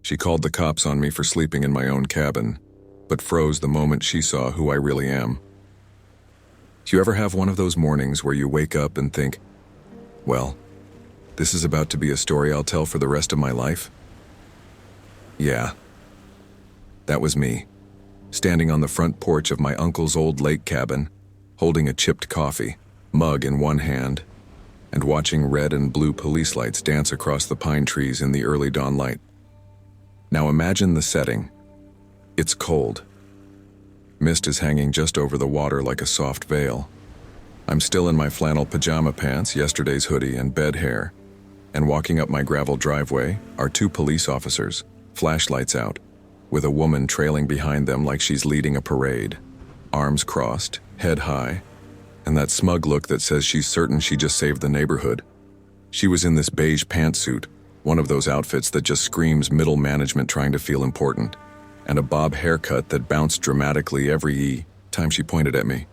She called the cops on me for sleeping in my own cabin, but froze the moment she saw who I really am. Do you ever have one of those mornings where you wake up and think, well, this is about to be a story I'll tell for the rest of my life? Yeah. That was me, standing on the front porch of my uncle's old lake cabin, holding a chipped coffee mug in one hand, and watching red and blue police lights dance across the pine trees in the early dawn light. Now imagine the setting. It's cold. Mist is hanging just over the water like a soft veil. I'm still in my flannel pajama pants, yesterday's hoodie, and bed hair, and walking up my gravel driveway are two police officers, flashlights out, with a woman trailing behind them like she's leading a parade, arms crossed, head high, and that smug look that says she's certain she just saved the neighborhood. She was in this beige pantsuit, one of those outfits that just screams middle management trying to feel important, and a bob haircut that bounced dramatically every time she pointed at me.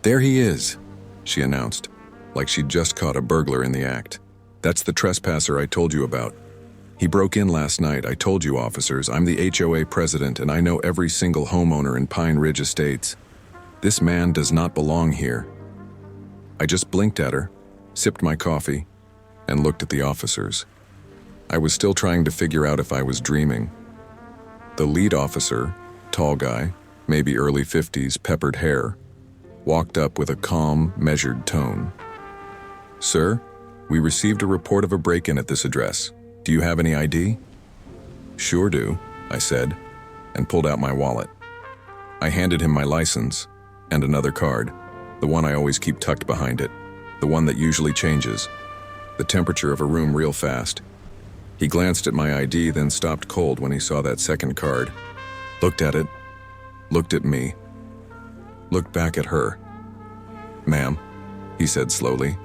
"There he is," she announced, like she'd just caught a burglar in the act. "That's the trespasser I told you about. He broke in last night. I told you, officers, I'm the HOA president and I know every single homeowner in Pine Ridge Estates. This man does not belong here." I just blinked at her, sipped my coffee, and looked at the officers. I was still trying to figure out if I was dreaming. The lead officer, tall guy, maybe early 50s, peppered hair, walked up with a calm, measured tone. "Sir, we received a report of a break-in at this address. Do you have any ID?" "Sure do," I said, and pulled out my wallet. I handed him my license and another card, the one I always keep tucked behind it, the one that usually changes, the temperature of a room real fast. He glanced at my ID, then stopped cold when he saw that second card, looked at it, looked at me, looked back at her. "Ma'am," he said slowly,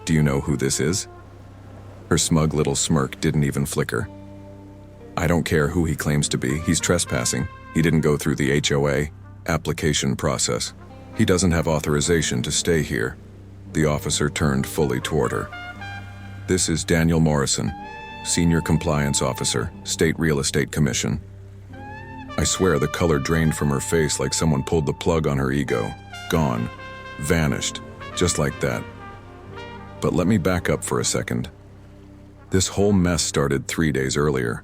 "do you know who this is?" Her smug little smirk didn't even flicker. "I don't care who he claims to be. He's trespassing. He didn't go through the HOA application process. He doesn't have authorization to stay here." The officer turned fully toward her. "This is Daniel Morrison, Senior Compliance Officer, State Real Estate Commission." I swear the color drained from her face like someone pulled the plug on her ego. Gone. Vanished. Just like that. But let me back up for a second. This whole mess started 3 days earlier.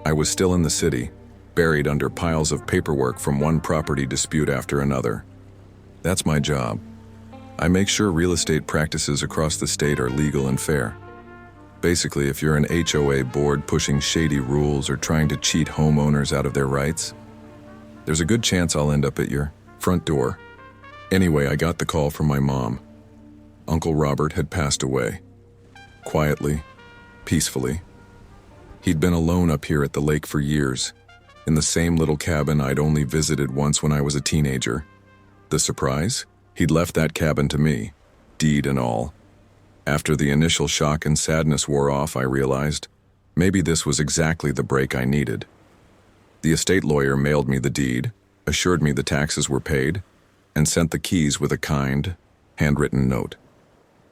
I was still in the city, buried under piles of paperwork from one property dispute after another. That's my job. I make sure real estate practices across the state are legal and fair. Basically, if you're an HOA board pushing shady rules or trying to cheat homeowners out of their rights, there's a good chance I'll end up at your front door. Anyway, I got the call from my mom. Uncle Robert had passed away. Quietly, peacefully. He'd been alone up here at the lake for years, in the same little cabin I'd only visited once when I was a teenager. The surprise? He'd left that cabin to me, deed and all. After the initial shock and sadness wore off, I realized maybe this was exactly the break I needed. The estate lawyer mailed me the deed, assured me the taxes were paid, and sent the keys with a kind, handwritten note.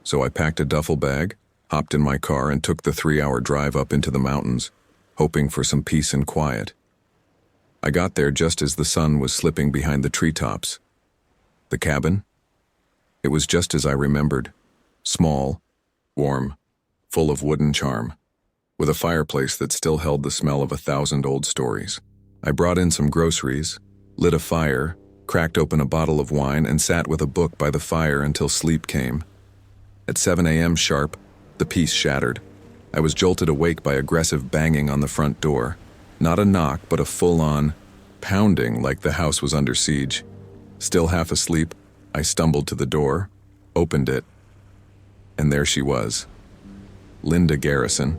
So I packed a duffel bag, hopped in my car, and took the 3-hour drive up into the mountains, hoping for some peace and quiet. I got there just as the sun was slipping behind the treetops. The cabin? It was just as I remembered. Small, warm, full of wooden charm, with a fireplace that still held the smell of 1,000 old stories. I brought in some groceries, lit a fire, cracked open a bottle of wine, and sat with a book by the fire until sleep came. At 7 a.m. sharp, the peace shattered. I was jolted awake by aggressive banging on the front door. Not a knock, but a full-on pounding like the house was under siege. Still half asleep, I stumbled to the door, opened it, and there she was. Linda Garrison,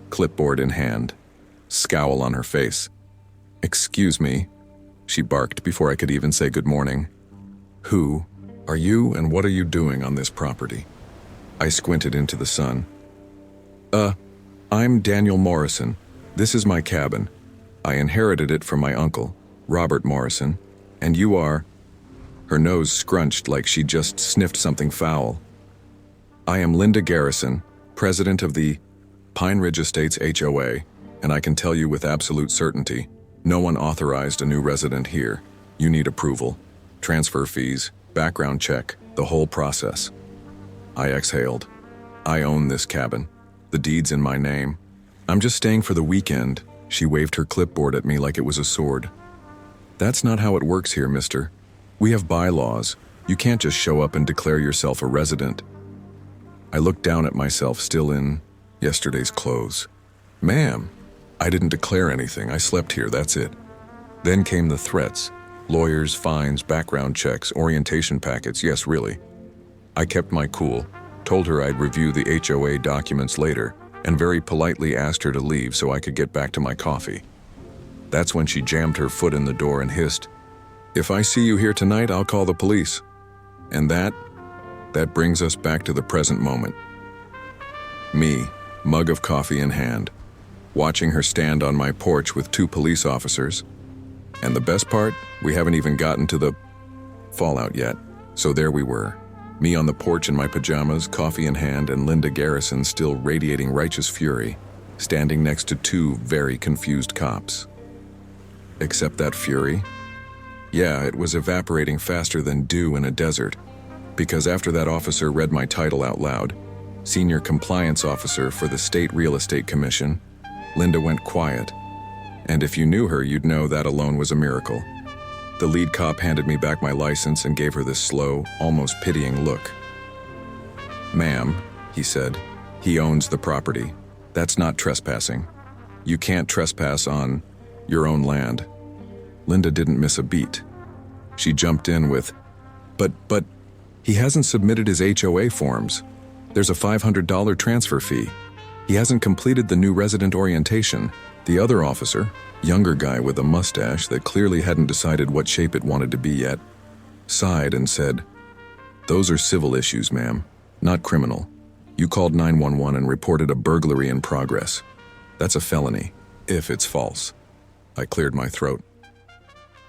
clipboard in hand, scowl on her face. "Excuse me," she barked before I could even say good morning. "Who are you and what are you doing on this property?" I squinted into the sun. I'm Daniel Morrison. This is my cabin. I inherited it from my uncle, Robert Morrison, and you are..." Her nose scrunched like she just sniffed something foul. "I am Linda Garrison, president of the Pine Ridge Estates HOA, And I can tell you with absolute certainty, no one authorized a new resident here. You need approval, transfer fees, background check, the whole process. I exhaled. I own this cabin. The deed's in my name. I'm just staying for the weekend. She waved her clipboard at me like it was a sword. That's not how it works here, mister. We have bylaws. You can't just show up and declare yourself a resident. I looked down at myself, still in yesterday's clothes. Ma'am, I didn't declare anything. I slept here, that's it. Then came the threats. Lawyers, fines, background checks, orientation packets, yes, really. I kept my cool, told her I'd review the HOA documents later, and very politely asked her to leave so I could get back to my coffee. That's when she jammed her foot in the door and hissed, "If I see you here tonight, I'll call the police." And that brings us back to the present moment. Me, mug of coffee in hand, watching her stand on my porch with 2 police officers. And the best part, we haven't even gotten to the fallout yet. So there we were, me on the porch in my pajamas, coffee in hand, and Linda Garrison still radiating righteous fury, standing next to 2 very confused cops. Except that fury? Yeah, it was evaporating faster than dew in a desert, because after that officer read my title out loud, Senior Compliance Officer for the State Real Estate Commission, Linda went quiet. And if you knew her, you'd know that alone was a miracle. The lead cop handed me back my license and gave her this slow, almost pitying look. "Ma'am," he said, "he owns the property. That's not trespassing. You can't trespass on your own land." Linda didn't miss a beat. She jumped in with, But, he hasn't submitted his HOA forms. There's a $500 transfer fee. He hasn't completed the new resident orientation." The other officer, younger guy with a mustache that clearly hadn't decided what shape it wanted to be yet, sighed and said, "Those are civil issues, ma'am, not criminal. You called 911 and reported a burglary in progress. That's a felony, if it's false." I cleared my throat.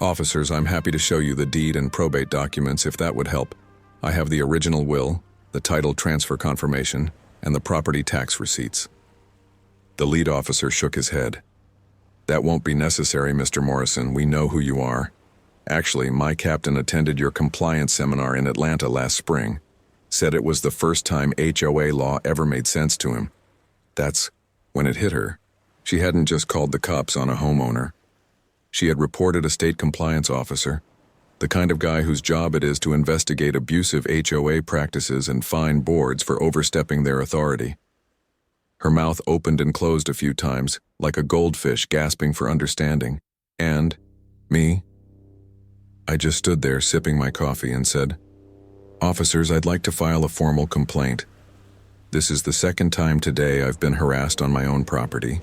"Officers, I'm happy to show you the deed and probate documents if that would help. I have the original will, the title transfer confirmation, and the property tax receipts." The lead officer shook his head. "That won't be necessary, Mr. Morrison. We know who you are. Actually, my captain attended your compliance seminar in Atlanta last spring. Said it was the first time HOA law ever made sense to him." That's when it hit her. She hadn't just called the cops on a homeowner. She had reported a state compliance officer, the kind of guy whose job it is to investigate abusive HOA practices and fine boards for overstepping their authority. Her mouth opened and closed a few times, like a goldfish gasping for understanding. And me? I just stood there sipping my coffee and said, "Officers, I'd like to file a formal complaint. This is the second time today I've been harassed on my own property,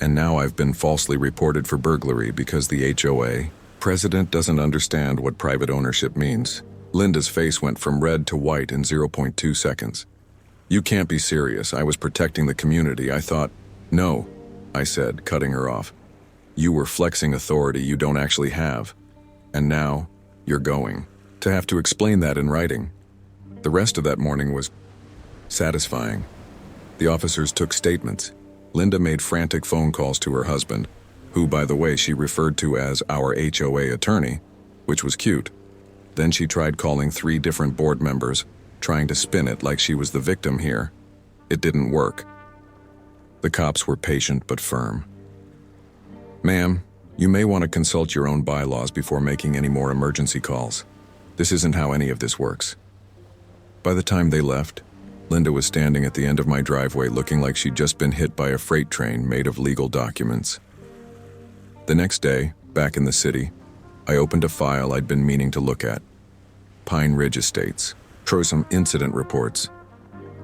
and now I've been falsely reported for burglary because the HOA president doesn't understand what private ownership means." Linda's face went from red to white in 0.2 seconds. "You can't be serious. I was protecting the community. I thought..." "No," I said, cutting her off. "You were flexing authority you don't actually have. And now, you're going to have to explain that in writing." The rest of that morning was satisfying. The officers took statements. Linda made frantic phone calls to her husband, who, by the way, she referred to as our HOA attorney, which was cute. Then she tried calling 3 different board members, trying to spin it like she was the victim here. It didn't work. The cops were patient but firm. "Ma'am, you may want to consult your own bylaws before making any more emergency calls. This isn't how any of this works." By the time they left, Linda was standing at the end of my driveway looking like she'd just been hit by a freight train made of legal documents. The next day, back in the city, I opened a file I'd been meaning to look at. Pine Ridge Estates. Some incident reports.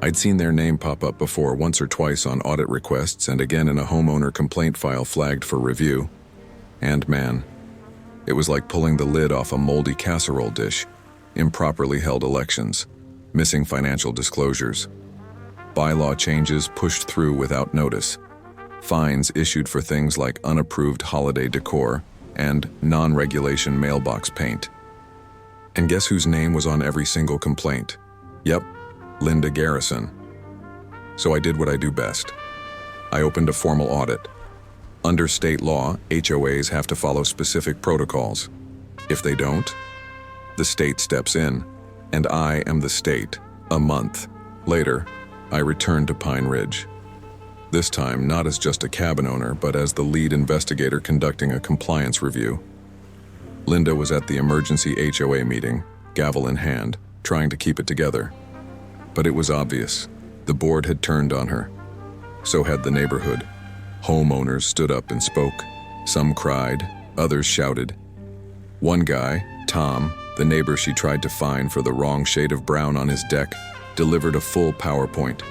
I'd seen their name pop up before, once or twice on audit requests and again in a homeowner complaint file flagged for review. And man, it was like pulling the lid off a moldy casserole dish. Improperly held elections, missing financial disclosures, bylaw changes pushed through without notice, fines issued for things like unapproved holiday decor and non-regulation mailbox paint. And guess whose name was on every single complaint? Yep, Linda Garrison. So I did what I do best. I opened a formal audit. Under state law, HOAs have to follow specific protocols. If they don't, the state steps in, and I am the state. A month later, I returned to Pine Ridge. This time, not as just a cabin owner, but as the lead investigator conducting a compliance review. Linda was at the emergency HOA meeting, gavel in hand, trying to keep it together. But it was obvious. The board had turned on her. So had the neighborhood. Homeowners stood up and spoke. Some cried, others shouted. One guy, Tom, the neighbor she tried to fine for the wrong shade of brown on his deck, delivered a full PowerPoint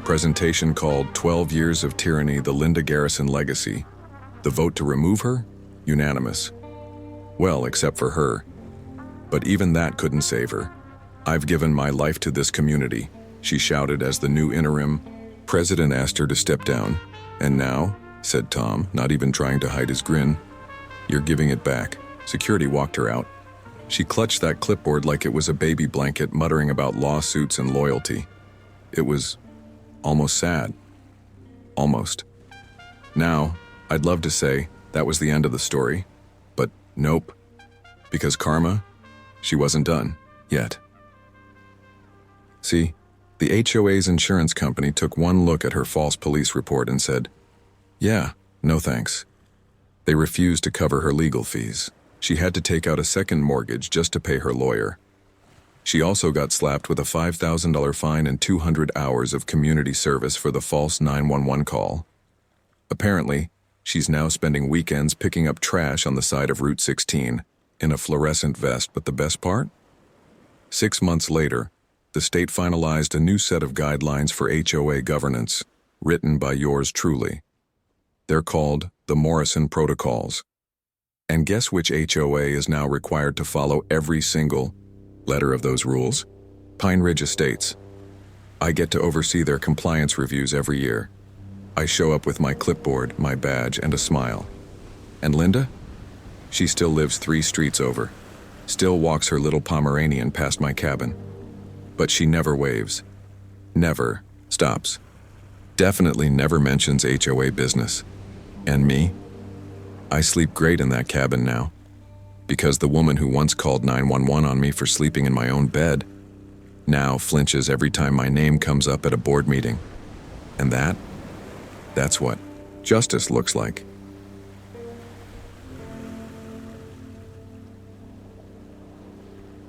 presentation called 12 Years of Tyranny, the Linda Garrison Legacy. The vote to remove her? Unanimous. Well, except for her. But even that couldn't save her. I've given my life to this community, she shouted as the new interim president asked her to step down. And now, said Tom, not even trying to hide his grin, you're giving it back. Security walked her out. She clutched that clipboard like it was a baby blanket, muttering about lawsuits and loyalty. It was almost sad. Almost. Now, I'd love to say that was the end of the story, but nope. Because karma, she wasn't done yet. See, the HOA's insurance company took one look at her false police report and said, yeah, no thanks. They refused to cover her legal fees. She had to take out a second mortgage just to pay her lawyer. She also got slapped with a $5,000 fine and 200 hours of community service for the false 911 call. Apparently, she's now spending weekends picking up trash on the side of Route 16 in a fluorescent vest, but the best part? 6 months later, the state finalized a new set of guidelines for HOA governance, written by yours truly. They're called the Morrison Protocols. And guess which HOA is now required to follow every single letter of those rules? Pine Ridge Estates. I get to oversee their compliance reviews every year. I show up with my clipboard, my badge, and a smile. And Linda? She still lives 3 streets over, still walks her little Pomeranian past my cabin. But she never waves, never stops, definitely never mentions HOA business. And me? I sleep great in that cabin now, because the woman who once called 911 on me for sleeping in my own bed now flinches every time my name comes up at a board meeting. And that's what justice looks like.